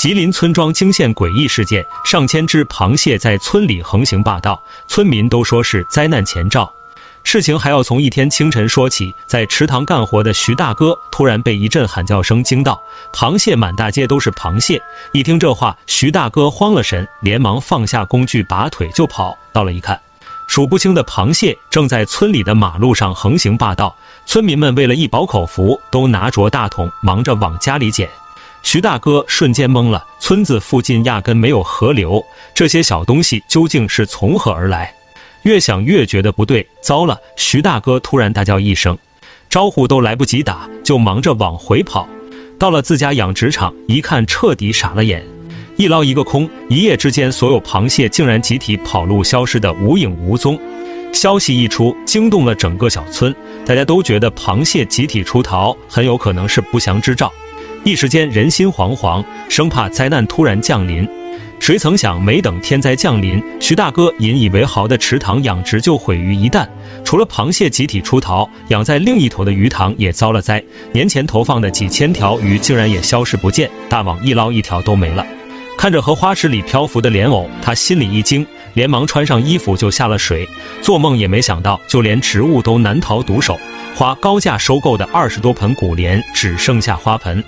吉林村庄惊现诡异事件，上千只螃蟹在村里横行霸道，村民都说是灾难前兆。事情还要从一天清晨说起，在池塘干活的徐大哥突然被一阵喊叫声惊到，螃蟹满大街都是螃蟹。一听这话，徐大哥慌了神，连忙放下工具，拔腿就跑。到了一看，数不清的螃蟹正在村里的马路上横行霸道，村民们为了一饱口福，都拿着大桶忙着往家里捡。徐大哥瞬间懵了，村子附近压根没有河流，这些小东西究竟是从何而来？越想越觉得不对，糟了！徐大哥突然大叫一声，招呼都来不及打，就忙着往回跑。到了自家养殖场，一看彻底傻了眼，一捞一个空，一夜之间所有螃蟹竟然集体跑路，消失得无影无踪。消息一出，惊动了整个小村，大家都觉得螃蟹集体出逃很有可能是不祥之兆。一时间人心惶惶，生怕灾难突然降临。谁曾想，没等天灾降临，徐大哥引以为豪的池塘养殖就毁于一旦。除了螃蟹集体出逃，养在另一头的鱼塘也遭了灾。年前投放的几千条鱼竟然也消失不见，大网一捞一条都没了。看着荷花池里漂浮的莲藕，他心里一惊，连忙穿上衣服就下了水。做梦也没想到，就连植物都难逃毒手。花高价收购的20多盆古莲只剩下花盆，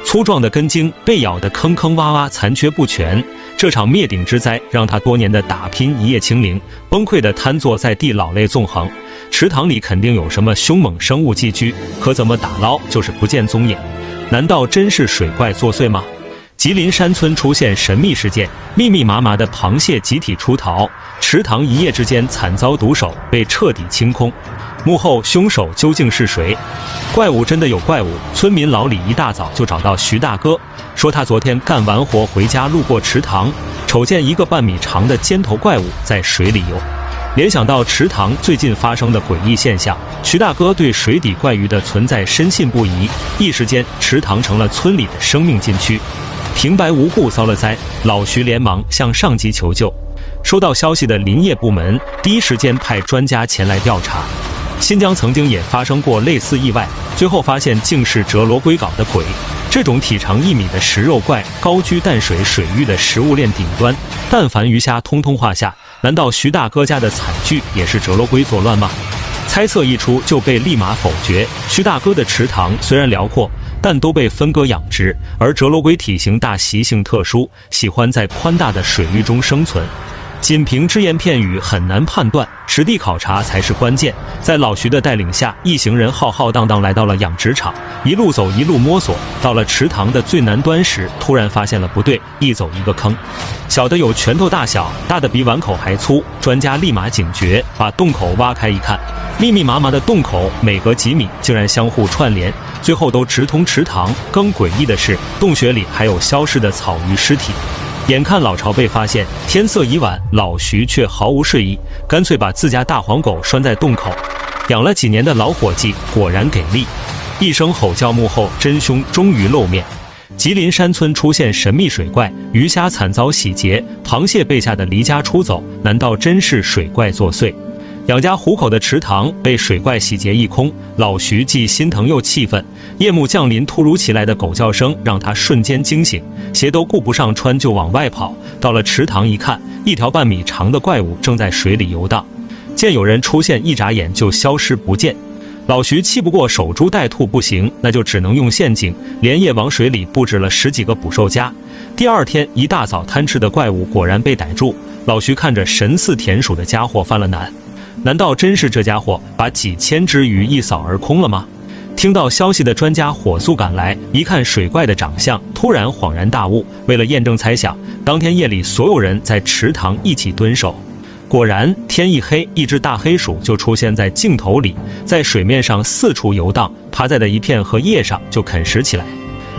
粗壮的根茎被咬得坑坑洼洼，残缺不全。这场灭顶之灾让他多年的打拼一夜清零，崩溃地瘫坐在地，老泪纵横。池塘里肯定有什么凶猛生物寄居，可怎么打捞就是不见踪影。难道真是水怪作祟吗？吉林山村出现神秘事件，密密麻麻的螃蟹集体出逃，池塘一夜之间惨遭毒手，被彻底清空。幕后凶手究竟是谁？怪物真的有怪物。村民老李一大早就找到徐大哥，说他昨天干完活回家，路过池塘，瞅见一个半米长的尖头怪物在水里游。联想到池塘最近发生的诡异现象，徐大哥对水底怪鱼的存在深信不疑。一时间，池塘成了村里的生命禁区，平白无故遭了灾。老徐连忙向上级求救。收到消息的林业部门第一时间派专家前来调查。新疆曾经也发生过类似意外，最后发现竟是折罗龟搞的鬼。这种体长1米的食肉怪高居淡水水域的食物链顶端，但凡鱼虾通通画下。难道徐大哥家的惨剧也是折罗龟作乱吗？猜测一出就被立马否决。徐大哥的池塘虽然辽阔，但都被分割养殖，而折罗龟体型大，习性特殊，喜欢在宽大的水域中生存。仅凭只言片语很难判断，实地考察才是关键。在老徐的带领下，一行人浩浩荡荡来到了养殖场，一路走一路摸索。到了池塘的最南端时，突然发现了不对，一走一个坑，小的有拳头大小，大的比碗口还粗。专家立马警觉，把洞口挖开一看，密密麻麻的洞口每隔几米竟然相互串联，最后都直通池塘。更诡异的是，洞穴里还有消失的草鱼尸体。眼看老巢被发现，天色已晚，老徐却毫无睡意，干脆把自家大黄狗拴在洞口。养了几年的老伙计果然给力，一声吼叫幕后，真凶终于露面。吉林山村出现神秘水怪，鱼虾惨遭洗劫，螃蟹被吓得离家出走，难道真是水怪作祟？养家糊口的池塘被水怪洗劫一空，老徐既心疼又气愤。夜幕降临，突如其来的狗叫声让他瞬间惊醒，鞋都顾不上穿就往外跑。到了池塘一看，一条半米长的怪物正在水里游荡，见有人出现，一眨眼就消失不见。老徐气不过守株待兔不行，那就只能用陷阱，连夜往水里布置了10几个捕兽夹。第二天一大早，贪吃的怪物果然被逮住。老徐看着神似田鼠的家伙犯了难，难道真是这家伙把几千只鱼一扫而空了吗？听到消息的专家火速赶来，一看水怪的长相，突然恍然大悟。为了验证猜想，当天夜里所有人在池塘一起蹲守。果然，天一黑，一只大黑鼠就出现在镜头里，在水面上四处游荡，趴在的一片荷叶上就啃食起来。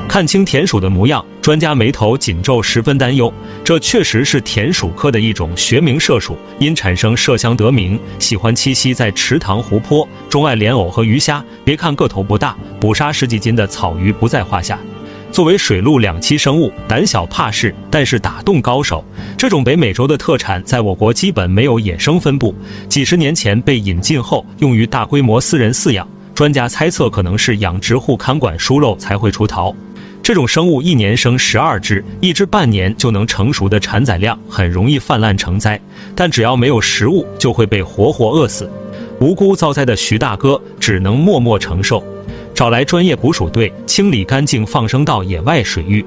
看清田鼠的模样，专家眉头紧皱，十分担忧。这确实是田鼠科的一种学名麝鼠，因产生麝香得名，喜欢栖息在池塘湖泊，钟爱莲藕和鱼虾。别看个头不大，捕杀10几斤的草鱼不在话下。作为水陆两栖生物，胆小怕事，但是打洞高手。这种北美洲的特产在我国基本没有野生分布，几十年前被引进后用于大规模私人饲养。专家猜测可能是养殖户看管疏漏才会出逃。这种生物一年生12只，1只半年就能成熟的产崽量很容易泛滥成灾，但只要没有食物，就会被活活饿死。无辜遭灾的徐大哥只能默默承受，找来专业捕鼠队清理干净放生到野外水域。